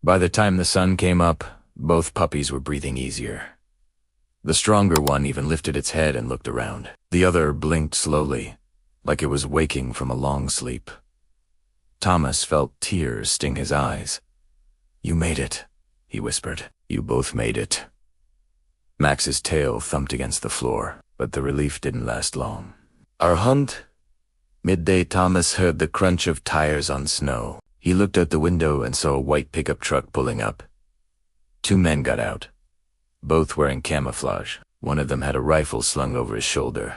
By the time the sun came up, both puppies were breathing easier. The stronger one even lifted its head and looked around. The other blinked slowly, like it was waking from a long sleep. Thomas felt tears sting his eyes. "You made it," he whispered. "You both made it." Max's tail thumped against the floor, but the relief didn't last long. "Our hunt?" Midday, Thomas heard the crunch of tires on snow. He looked out the window and saw a white pickup truck pulling up. Two men got out, both wearing camouflage. One of them had a rifle slung over his shoulder.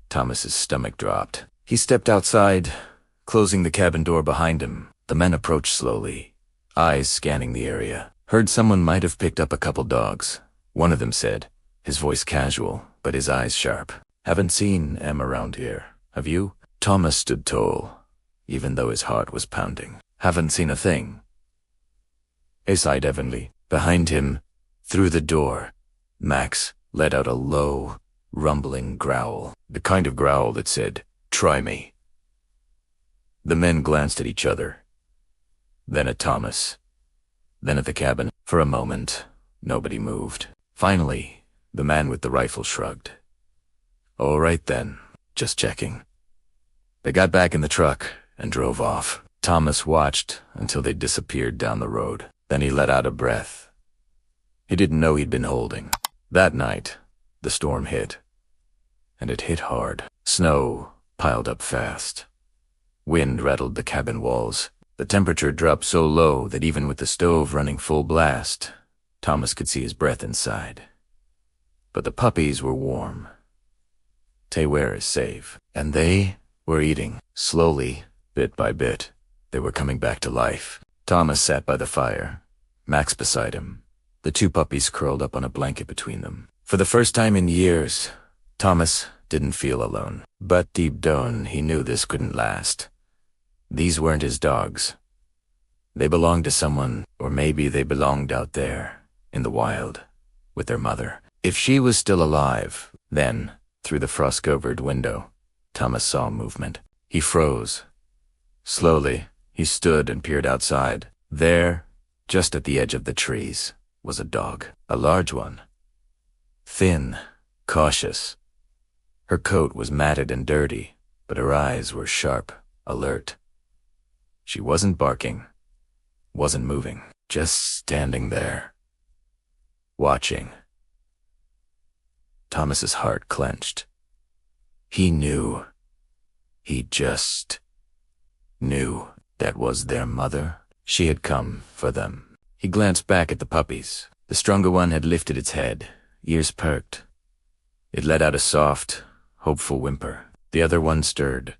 Thomas's stomach dropped. He stepped outside, closing the cabin door behind him. The men approached slowly, eyes scanning the area. "Heard someone might have picked up a couple dogs," one of them said, his voice casual, but his eyes sharp. "Haven't seen Em around here, have you?" Thomas stood tall, even though his heart was pounding. "Haven't seen a thing," he sighed evenly. Behind him, through the door, Max let out a low, rumbling growl, the kind of growl that said, "Try me." The men glanced at each other, then at Thomas, then at the cabin. For a moment, nobody moved. Finally, the man with the rifle shrugged. "All right then, just checking." They got back in the truck and drove off. Thomas watched until they disappeared down the road. Then he let out a breath. He didn't know he'd been holding. That night, the storm hit. And it hit hard. Snow piled up fast. Wind rattled the cabin walls. The temperature dropped so low that even with the stove running full blast, Thomas could see his breath inside. But the puppies were warm. Tayware is safe. And they were eating. Slowly, bit by bit, they were coming back to life. Thomas sat by the fire, Max beside him, the two puppies curled up on a blanket between them. For the first time in years, Thomas didn't feel alone. But deep down, he knew this couldn't last. These weren't his dogs. They belonged to someone, or maybe they belonged out there, in the wild, with their mother. If she was still alive, then, through the frost-covered window, Thomas saw movement. He froze. Slowly, he stood and peered outside. There, just at the edge of the trees, was a dog. A large one. Thin, cautious. Her coat was matted and dirty, but her eyes were sharp, alert. She wasn't barking, wasn't moving, just standing there, watching. Thomas's heart clenched. He knew. He just knew that was their mother. She had come for them. He glanced back at the puppies. The stronger one had lifted its head, ears perked. It let out a soft, hopeful whimper. The other one stirred,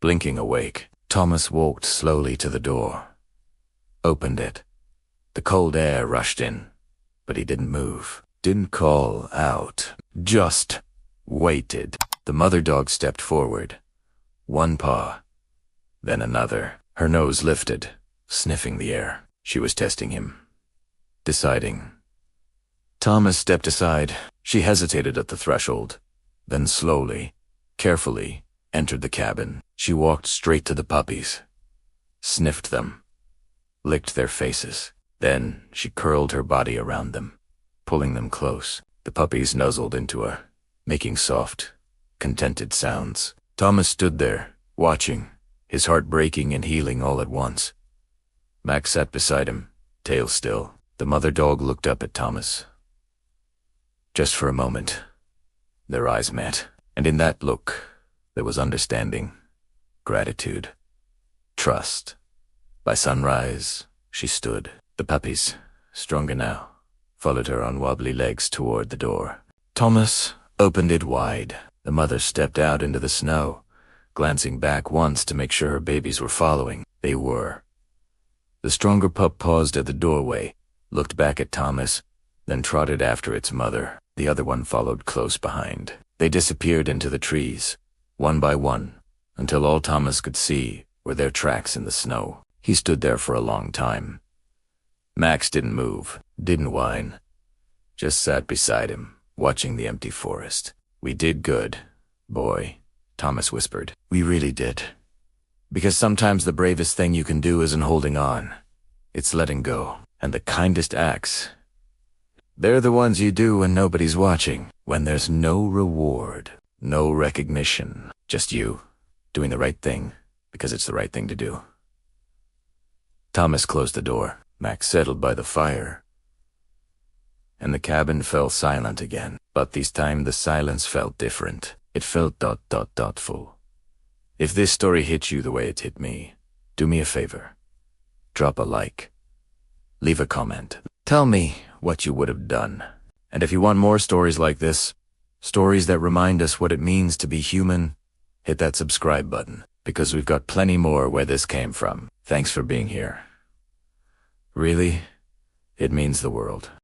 blinking awake. Thomas walked slowly to the door, opened it. The cold air rushed in, but he didn't move, didn't call out, just waited. The mother dog stepped forward, one paw, then another. Her nose lifted, sniffing the air. She was testing him, deciding. Thomas stepped aside. She hesitated at the threshold, then slowly, carefully, entered the cabin. She walked straight to the puppies, sniffed them, licked their faces. Then she curled her body around them, pulling them close. The puppies nuzzled into her, making soft, contented sounds. Thomas stood there, watching, his heart breaking and healing all at once. Max sat beside him, tail still. The mother dog looked up at Thomas. Just for a moment, their eyes met, and in that look, there was understanding, gratitude, trust. By sunrise, she stood. The puppies, stronger now, followed her on wobbly legs toward the door. Thomas opened it wide. The mother stepped out into the snow, glancing back once to make sure her babies were following. They were. The stronger pup paused at the doorway, looked back at Thomas, then trotted after its mother. The other one followed close behind. They disappeared into the trees, one by one, until all Thomas could see were their tracks in the snow. He stood there for a long time. Max didn't move, didn't whine, just sat beside him, watching the empty forest. "We did good, boy," Thomas whispered. "We really did. Because sometimes the bravest thing you can do isn't holding on. It's letting go." And the kindest acts, they're the ones you do when nobody's watching, when there's no reward, no recognition, just you doing the right thing because it's the right thing to do. Thomas closed the door. Max settled by the fire, and the cabin fell silent again. But this time the silence felt different. It felt full. If this story hit you the way it hit me, do me a favor. Drop a like. Leave a comment. Tell me what you would have done. And if you want more stories like this, stories that remind us what it means to be human, hit that subscribe button, because we've got plenty more where this came from. Thanks for being here. Really, it means the world.